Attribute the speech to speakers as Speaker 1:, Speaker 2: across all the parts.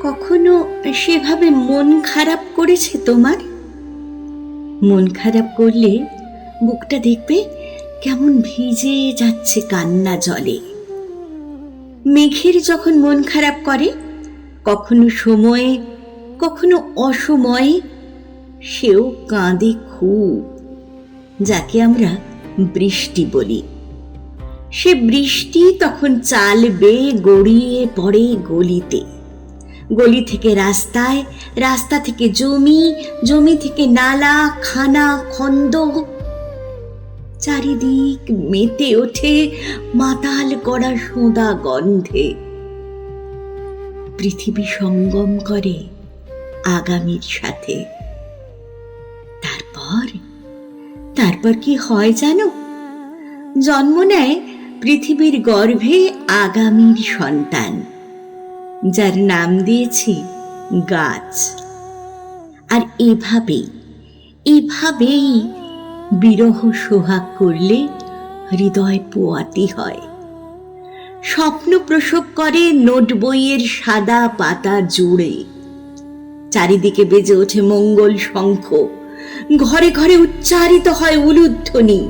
Speaker 1: কখনো সেভাবে মন খারাপ করেছে তোমার? মন খারাপ করলে বুকটা দেখবে কেমন ভিজে যাচ্ছে কান্না জলে। মেঘের যখন মন খারাপ করে, কখনো সময়ে কখনো অসময়ে, সেও কাঁদে খুব, যাকে আমরা বৃষ্টি বলি। সে বৃষ্টি তখন চাল বেয়ে গড়িয়ে পড়ে গলিতে, গলি থেকে রাস্তায়, রাস্তা থেকে জমি, জমি থেকে নালা, খানা, খন্দ। চারিদিক মেতে ওঠে মাতাল করা সোঁদা গন্ধে। পৃথিবী সঙ্গম করে আগামীর সাথে। তারপর কি হয় জানো? জন্ম নেয় পৃথিবীর গর্ভে আগামীর সন্তান, যার নাম দিয়েছি গাছ। আর এভাবেই বিরহ সোহাগ করলে হৃদয় পোয়াতি হয়। স্বপ্ন প্রসব করে নোট বইয়ের সাদা পাতা জুড়ে। চারিদিকে বেজে ওঠে মঙ্গল শঙ্খ, ঘরে ঘরে উচ্চারিত হয় উলুধ্বনি।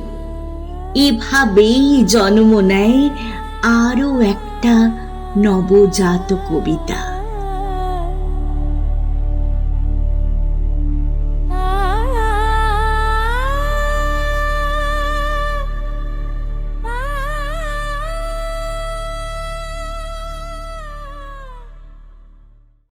Speaker 1: এভাবেই জন্ম নেয় আরো একটা নবজাত কবিতা।